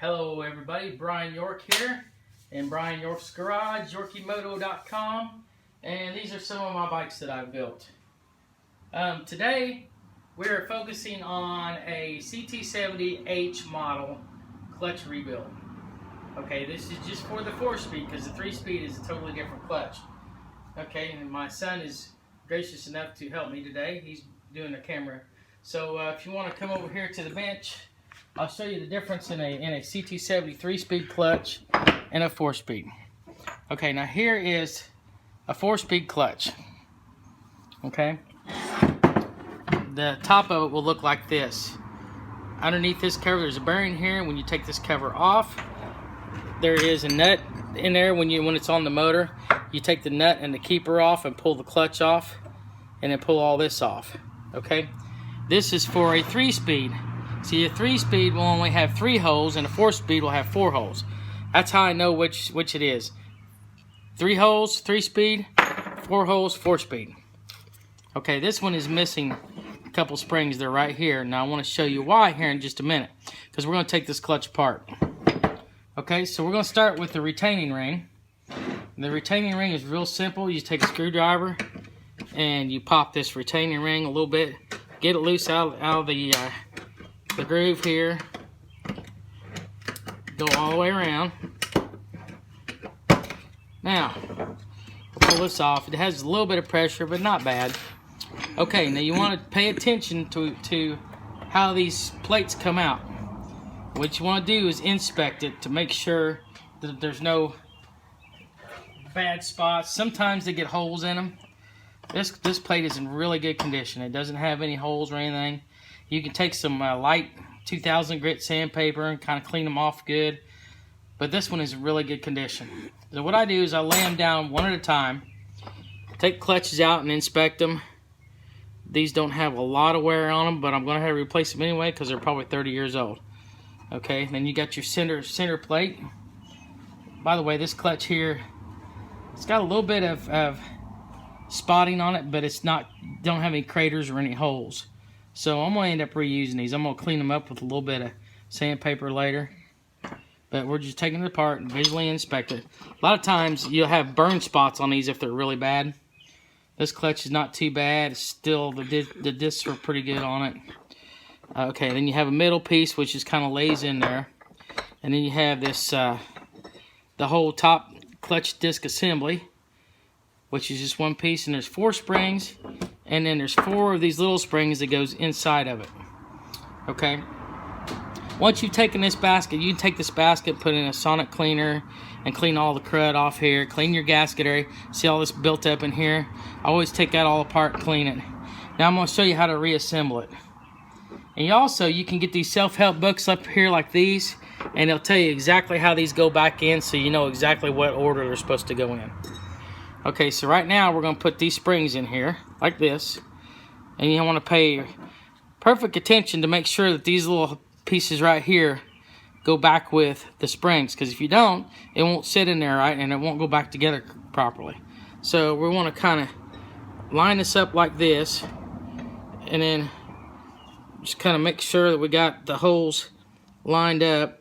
Hello everybody, Brian York here in Brian York's Garage, YorkieMoto.com, and these are some of my bikes that I've built. Today we're focusing on a Ct70h model clutch rebuild. Okay, this is just for the 4-speed because the 3-speed is a totally different clutch. Okay, and my son is gracious enough to help me today. He's doing the camera. So if you want to come over here to the bench, I'll show you the difference in a Ct70 3-speed clutch and a 4-speed. Okay, now here is a 4-speed clutch. Okay, the top of it will look like this. Underneath this cover, there's a bearing here. When you take this cover off, there is a nut in there. When it's on the motor, you take the nut and the keeper off and pull the clutch off, and then pull all this off. Okay, this is for a 3-speed. See, a 3-speed will only have 3 holes, and a 4-speed will have 4 holes. That's how I know which it is. 3 holes, 3-speed, 4 holes, 4-speed. Okay, this one is missing a couple springs. They're right here. Now I want to show you why here in just a minute, because we're going to take this clutch apart. Okay, so we're going to start with the retaining ring. The retaining ring is real simple. You take a screwdriver and you pop this retaining ring a little bit, get it loose out of the groove here, go all the way around. Now pull this off. It has a little bit of pressure, but not bad. Okay, now you want to pay attention to how these plates come out. What you want to do is inspect it to make sure that there's no bad spots. Sometimes they get holes in them. This plate is in really good condition. It doesn't have any holes or anything. You can take some light 2000 grit sandpaper and kind of clean them off good. But this one is in really good condition. So what I do is I lay them down one at a time, take clutches out and inspect them. These don't have a lot of wear on them, but I'm going to have to replace them anyway because they're probably 30 years old. Okay, then you got your center plate. By the way, this clutch here, it's got a little bit of spotting on it, but don't have any craters or any holes. So I'm going to end up reusing these. I'm going to clean them up with a little bit of sandpaper later. But we're just taking it apart and visually inspect it. A lot of times you'll have burn spots on these if they're really bad. This clutch is not too bad. It's still, the discs are pretty good on it. Okay, then you have a middle piece which just kind of lays in there. And then you have this, the whole top clutch disc assembly, which is just one piece, and there's 4 springs, and then there's 4 of these little springs that goes inside of it. Okay, once you've taken this basket, you can take this basket, put in a sonic cleaner, and clean all the crud off here. Clean your gasket area. See all this built up in here? I always take that all apart and clean it. Now I'm going to show you how to reassemble it. And you can get these self-help books up here like these, and they'll tell you exactly how these go back in, so you know exactly what order they're supposed to go in. Okay, so right now we're going to put these springs in here like this, and you want to pay perfect attention to make sure that these little pieces right here go back with the springs, because if you don't, it won't sit in there right, and it won't go back together properly. So we want to kind of line this up like this, and then just kind of make sure that we got the holes lined up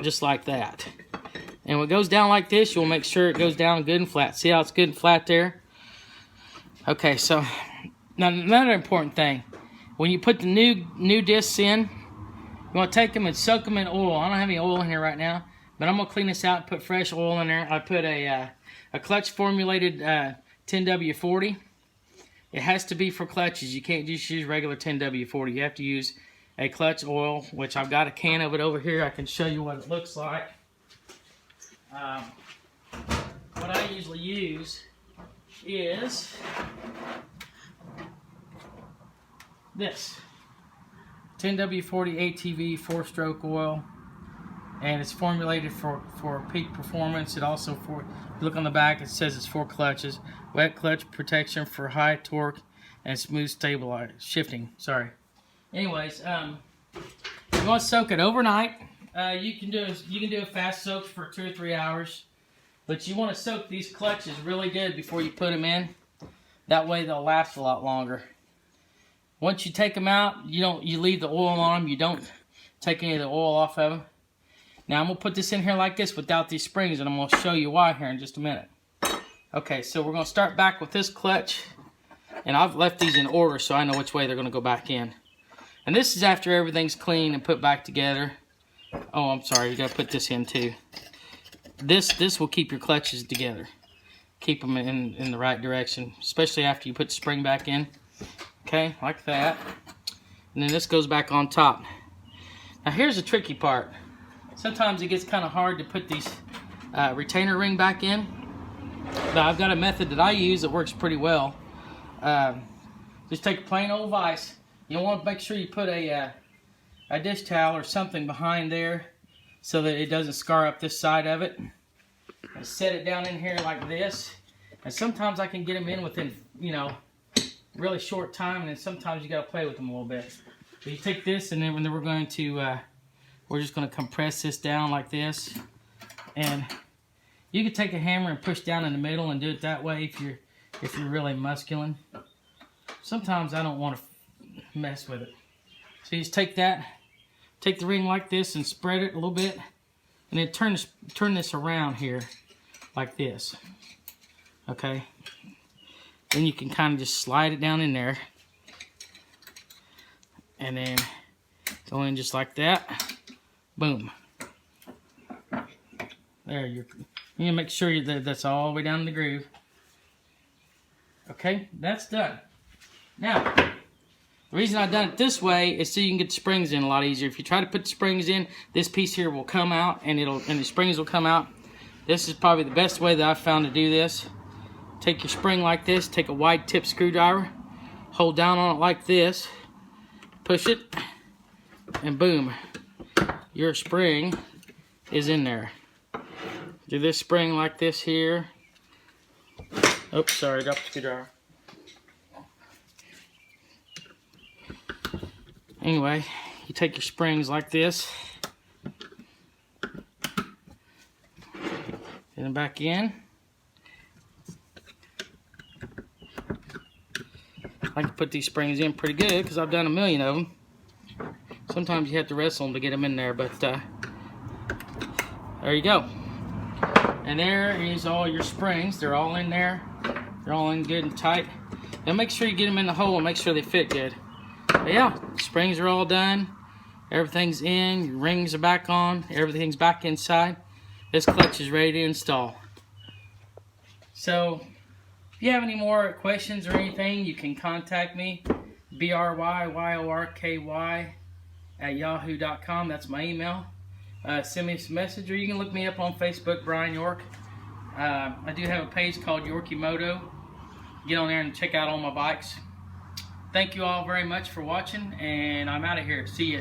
just like that. And when it goes down like this, you'll make sure it goes down good and flat. See how it's good and flat there? Okay, so now another important thing. When you put the new discs in, you want to take them and soak them in oil. I don't have any oil in here right now, but I'm going to clean this out and put fresh oil in there. I put a clutch formulated 10W40. It has to be for clutches. You can't just use regular 10W40. You have to use a clutch oil, which I've got a can of it over here. I can show you what it looks like. What I usually use is this 10W40 ATV 4-stroke oil, and it's formulated for peak performance. It also, look on the back, it says it's for clutches, wet clutch protection for high torque and smooth shifting. Sorry. Anyways, you want to soak it overnight. You can do a fast soak for 2 or 3 hours, but you want to soak these clutches really good before you put them in. That way they'll last a lot longer. Once you take them out, you leave the oil on them. You don't take any of the oil off of them. Now I'm gonna put this in here like this without these springs, and I'm gonna show you why here in just a minute. Okay, so we're gonna start back with this clutch, and I've left these in order so I know which way they're gonna go back in. And this is after everything's clean and put back together. Oh, I'm sorry, you gotta put this in too. This will keep your clutches together. Keep them in the right direction, especially after you put the spring back in. Okay, like that. And then this goes back on top. Now here's the tricky part. Sometimes it gets kind of hard to put these retainer ring back in. But I've got a method that I use that works pretty well. Just take a plain old vise. You want to make sure you put a dish towel or something behind there so that it doesn't scar up this side of it. And set it down in here like this. And sometimes I can get them in within, really short time, and then sometimes you got to play with them a little bit. So you take this, and then we're going to, we're just going to compress this down like this. And you can take a hammer and push down in the middle and do it that way if you're really muscular. Sometimes I don't want to mess with it. So you just take the ring like this and spread it a little bit, and then turn this around here like this. Okay. Then you can kind of just slide it down in there, and then go in just like that. Boom. There, you need to make sure that's all the way down in the groove. Okay, that's done. Now, the reason I've done it this way is so you can get the springs in a lot easier. If you try to put the springs in, this piece here will come out, and the springs will come out. This is probably the best way that I've found to do this. Take your spring like this, take a wide tip screwdriver, hold down on it like this, push it, and boom, your spring is in there. Do this spring like this here. Oops, sorry, dropped the screwdriver. Anyway, you take your springs like this, get them back in. I can put these springs in pretty good because I've done a million of them. Sometimes you have to wrestle them to get them in there, but there you go. And there is all your springs. They're all in there. They're all in good and tight. Now make sure you get them in the hole and make sure they fit good. But yeah, springs are all done. Everything's in. Your rings are back on. Everything's back inside. This clutch is ready to install. So, if you have any more questions or anything, you can contact me, bryorky@yahoo.com. That's my email. Send me a message, or you can look me up on Facebook, Brian York. I do have a page called Yorkie Moto. Get on there and check out all my bikes. Thank you all very much for watching, and I'm out of here. See ya.